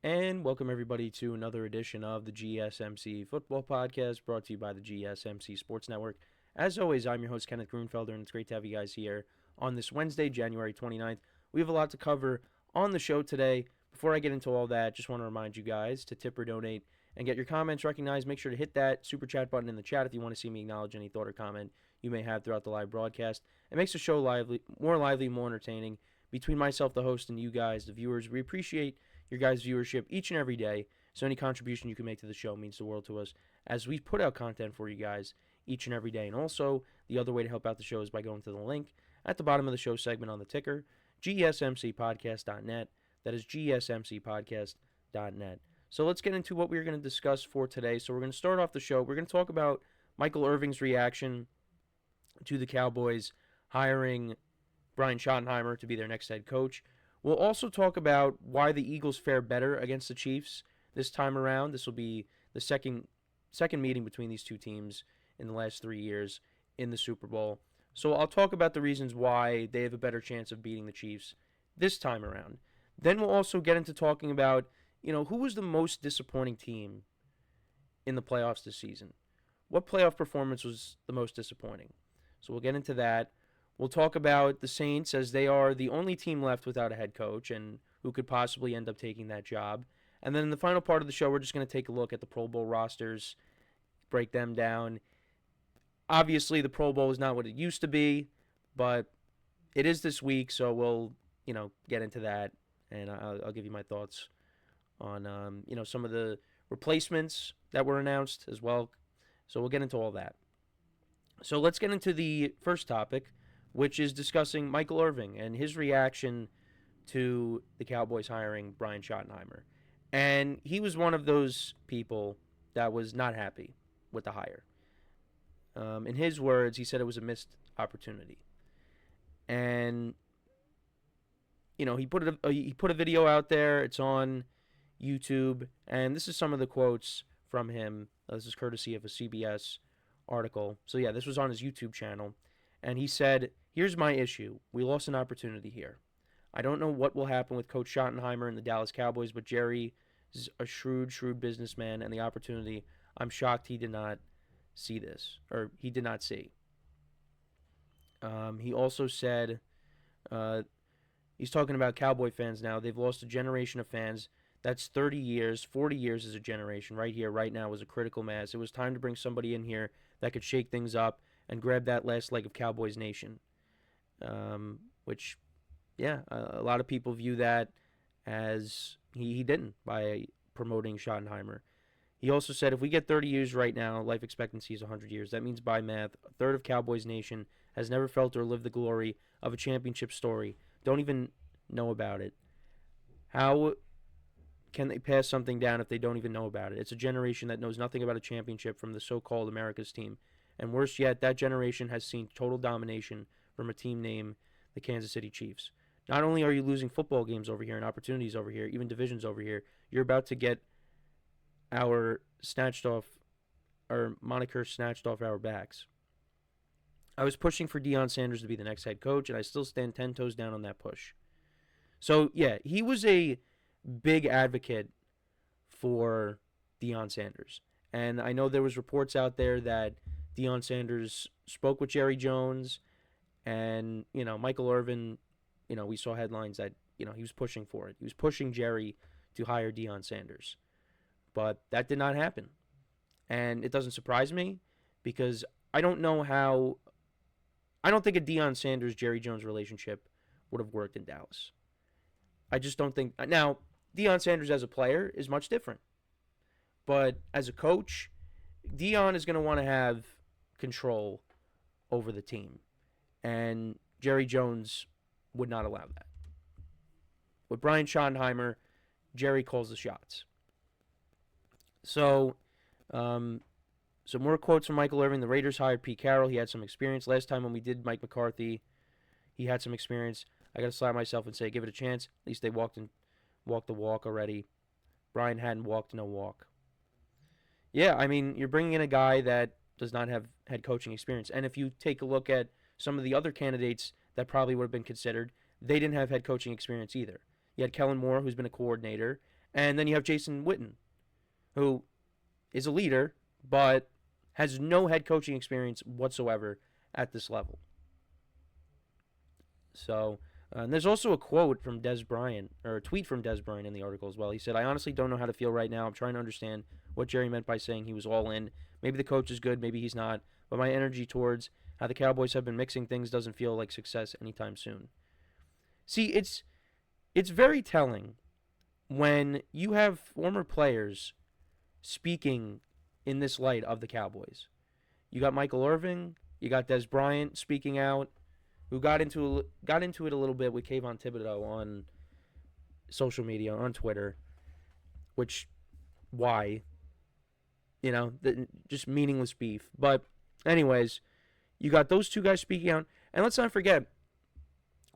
And welcome everybody to another edition of the GSMC Football Podcast brought to you by the GSMC Sports Network. As always, I'm your host, Kenneth Grunfelder, and it's great to have you guys here on this Wednesday, January 29th. We have a lot to cover on the show today. Before I get into all that, just want to remind you guys to tip or donate and get your comments recognized. Make sure to hit that super chat button in the chat if you want to see me acknowledge any thought or comment you may have throughout the live broadcast. It makes the show more lively, more entertaining. Between myself, the host, and you guys, the viewers, we appreciate your guys' viewership each and every day. So any contribution you can make to the show means the world to us as we put out content for you guys each and every day. And also, the other way to help out the show is by going to the link at the bottom of the show segment on the ticker, GSMCPodcast.net. That is GSMCPodcast.net. So let's get into what we're going to discuss for today. So we're going to start off the show. We're going to talk about Michael Irvin's reaction to the Cowboys hiring Brian Schottenheimer to be their next head coach. We'll also talk about why the Eagles fare better against the Chiefs this time around. This will be the second meeting between these two teams in the last 3 years in the Super Bowl. So I'll talk about the reasons why they have a better chance of beating the Chiefs this time around. Then we'll also get into talking about, who was the most disappointing team in the playoffs this season. What playoff performance was the most disappointing? So we'll get into that. We'll talk about the Saints as they are the only team left without a head coach and who could possibly end up taking that job. And then in the final part of the show, we're just going to take a look at the Pro Bowl rosters, break them down. Obviously, the Pro Bowl is not what it used to be, but it is this week, so we'll, get into that, and I'll give you my thoughts on, some of the replacements that were announced as well. So we'll get into all that. So let's get into the first topic, which is discussing Michael Irvin and his reaction to the Cowboys hiring Brian Schottenheimer. And he was one of those people that was not happy with the hire. In his words, he said it was a missed opportunity. And, he put a video out there. It's on YouTube. And this is some of the quotes from him. This is courtesy of a CBS article. So, yeah, this was on his YouTube channel. And he said, "Here's my issue. We lost an opportunity here. I don't know what will happen with Coach Schottenheimer and the Dallas Cowboys, but Jerry is a shrewd businessman, and the opportunity, I'm shocked he did not see this, or he did not see." He also said, he's talking about Cowboy fans now. They've lost a generation of fans. That's 30 years, 40 years as a generation. Right here, right now, was a critical mass. It was time to bring somebody in here that could shake things up and grab that last leg of Cowboys Nation. Which, yeah, a lot of people view that as he didn't by promoting Schottenheimer. He also said, if we get 30 years right now, life expectancy is 100 years. That means by math, a third of Cowboys Nation has never felt or lived the glory of a championship story. Don't even know about it. How can they pass something down if they don't even know about it? It's a generation that knows nothing about a championship from the so-called America's team. And worse yet, that generation has seen total domination from a team named the Kansas City Chiefs. Not only are you losing football games over here and opportunities over here, even divisions over here, you're about to get our moniker snatched off our backs. I was pushing for Deion Sanders to be the next head coach, and I still stand 10 toes down on that push. So, yeah, he was a big advocate for Deion Sanders. And I know there was reports out there that Deion Sanders spoke with Jerry Jones, and, Michael Irvin, we saw headlines that, he was pushing for it. He was pushing Jerry to hire Deion Sanders. But that did not happen. And it doesn't surprise me because I don't think a Deion Sanders-Jerry Jones relationship would have worked in Dallas. I just don't think. Now, Deion Sanders as a player is much different. But as a coach, Deion is going to want to have control over the team. And Jerry Jones would not allow that. With Brian Schottenheimer, Jerry calls the shots. So, some more quotes from Michael Irvin. The Raiders hired Pete Carroll. He had some experience. Last time when we did Mike McCarthy, he had some experience. I got to slap myself and say, give it a chance. At least they walked the walk already. Brian hadn't walked no walk. Yeah, I mean, you're bringing in a guy that does not have head coaching experience. And if you take a look at some of the other candidates that probably would have been considered, they didn't have head coaching experience either. You had Kellen Moore, who's been a coordinator, And then you have Jason Witten, who is a leader, but has no head coaching experience whatsoever at this level. So, and there's also a quote from Des Bryant, or a tweet from Des Bryant in the article as well. He said, "I honestly don't know how to feel right now. I'm trying to understand what Jerry meant by saying he was all in. Maybe the coach is good, maybe he's not. But my energy towards how the Cowboys have been mixing things doesn't feel like success anytime soon." See, it's very telling when you have former players speaking in this light of the Cowboys. You got Michael Irvin, you got Des Bryant speaking out, who got into it a little bit with Kayvon Thibodeau on social media, on Twitter, which, why? Just meaningless beef. But anyways, you got those two guys speaking out. And let's not forget,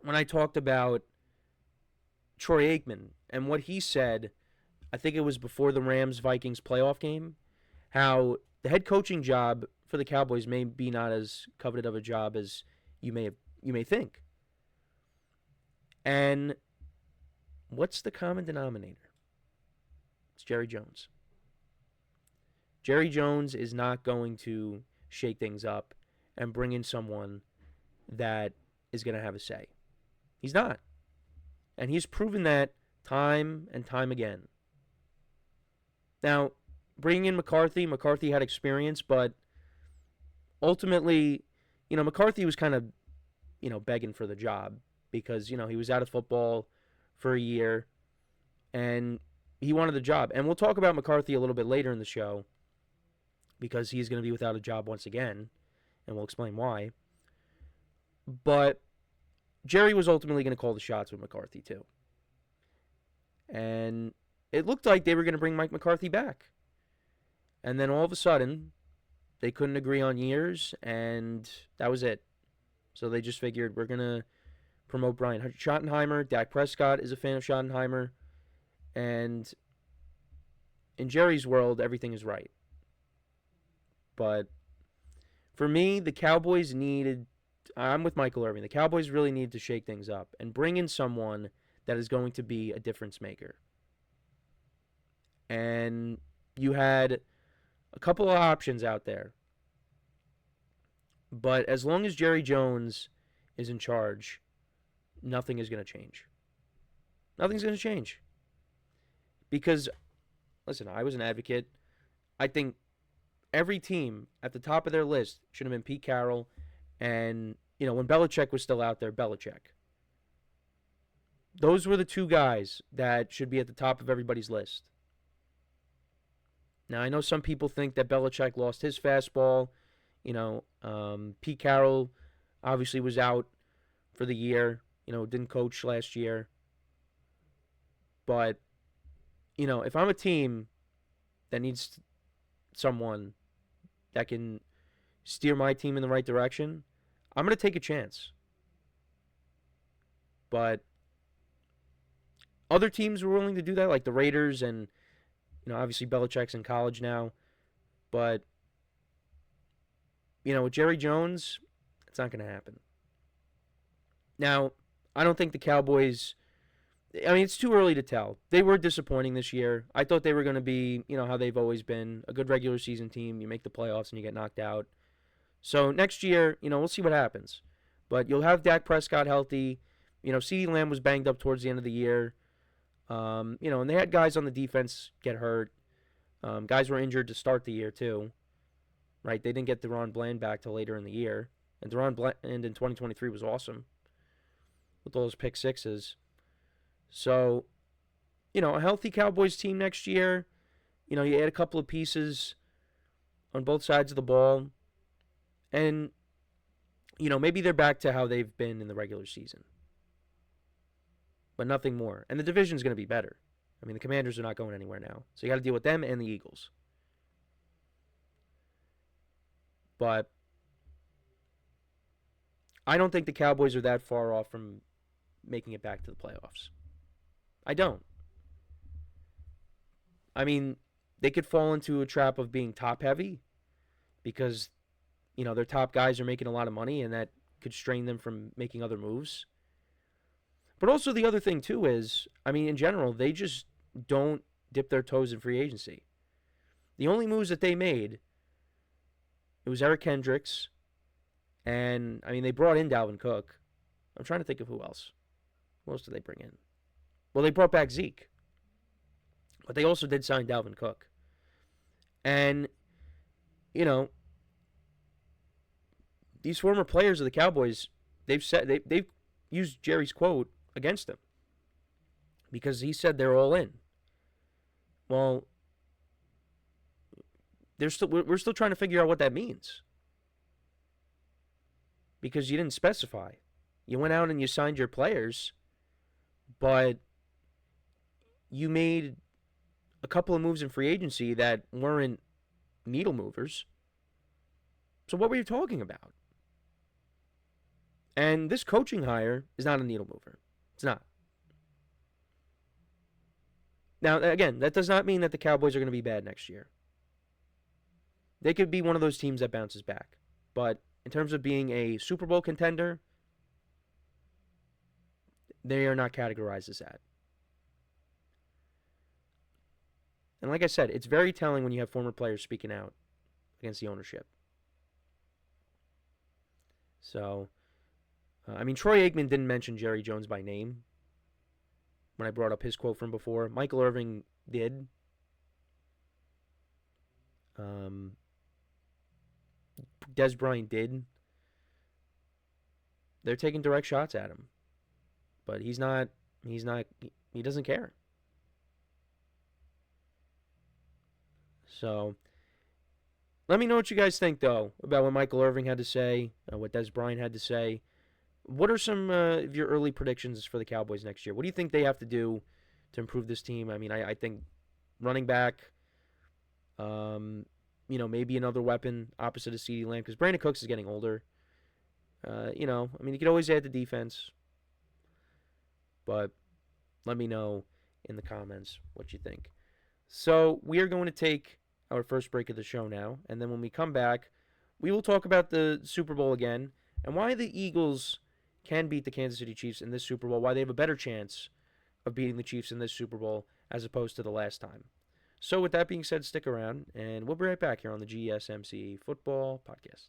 when I talked about Troy Aikman and what he said, I think it was before the Rams-Vikings playoff game, how the head coaching job for the Cowboys may be not as coveted of a job as you may think. And what's the common denominator? It's Jerry Jones. Jerry Jones is not going to shake things up and bring in someone that is going to have a say. He's not. And he's proven that time and time again. Now, bringing in McCarthy had experience, but ultimately, McCarthy was kind of, begging for the job because, he was out of football for a year and he wanted the job. And we'll talk about McCarthy a little bit later in the show because he's going to be without a job once again, and we'll explain why. But Jerry was ultimately going to call the shots with McCarthy too. And it looked like they were going to bring Mike McCarthy back. And then all of a sudden, they couldn't agree on years, and that was it. So they just figured, we're going to promote Brian Schottenheimer. Dak Prescott is a fan of Schottenheimer. And in Jerry's world, everything is right. But for me, the Cowboys I'm with Michael Irvin. The Cowboys really need to shake things up and bring in someone that is going to be a difference maker. And you had a couple of options out there. But as long as Jerry Jones is in charge, nothing is going to change. Nothing's going to change. Because, listen, I was an advocate. I think every team at the top of their list should have been Pete Carroll and, when Belichick was still out there, Belichick. Those were the two guys that should be at the top of everybody's list. Now, I know some people think that Belichick lost his fastball. Pete Carroll obviously was out for the year. Didn't coach last year. But, if I'm a team that needs someone that can steer my team in the right direction, I'm going to take a chance. But other teams were willing to do that, like the Raiders, and obviously Belichick's in college now. But with Jerry Jones, it's not going to happen. Now, I don't think the Cowboys, it's too early to tell. They were disappointing this year. I thought they were going to be, how they've always been, a good regular season team. You make the playoffs and you get knocked out. So next year, we'll see what happens. But you'll have Dak Prescott healthy. CeeDee Lamb was banged up towards the end of the year. And they had guys on the defense get hurt. Guys were injured to start the year too. Right? They didn't get Deron Bland back till later in the year. And Deron Bland in 2023 was awesome with all those pick sixes. So, a healthy Cowboys team next year. You add a couple of pieces on both sides of the ball. And, maybe they're back to how they've been in the regular season. But nothing more. And the division's going to be better. The Commanders are not going anywhere now. So you got to deal with them and the Eagles. But I don't think the Cowboys are that far off from making it back to the playoffs. I don't. They could fall into a trap of being top-heavy because, their top guys are making a lot of money and that could strain them from making other moves. But also the other thing, too, is, in general, they just don't dip their toes in free agency. The only moves that they made, it was Eric Kendricks, and I mean they brought in Dalvin Cook. I'm trying to think of who else. Who else did they bring in? Well, they brought back Zeke, but they also did sign Dalvin Cook. And these former players of the Cowboys, they've used Jerry's quote against them because he said they're all in. Well, we're still trying to figure out what that means because you didn't specify. You went out and you signed your players, but you made a couple of moves in free agency that weren't needle movers. So what were you talking about? And this coaching hire is not a needle mover. It's not. Now, again, that does not mean that the Cowboys are going to be bad next year. They could be one of those teams that bounces back. But in terms of being a Super Bowl contender, they are not categorized as that. And like I said, it's very telling when you have former players speaking out against the ownership. So, Troy Aikman didn't mention Jerry Jones by name when I brought up his quote from before. Michael Irvin did. Des Bryant did. They're taking direct shots at him. But he doesn't care. So, let me know what you guys think, though, about what Michael Irvin had to say, what Des Bryant had to say. What are some of your early predictions for the Cowboys next year? What do you think they have to do to improve this team? I mean, I think running back, maybe another weapon opposite of CeeDee Lamb, because Brandon Cooks is getting older. You could always add the defense. But let me know in the comments what you think. So we are going to take our first break of the show now, and then when we come back, we will talk about the Super Bowl again and why the Eagles can beat the Kansas City Chiefs in this Super Bowl, why they have a better chance of beating the Chiefs in this Super Bowl as opposed to the last time. So with that being said, stick around, and we'll be right back here on the GSMC Football Podcast.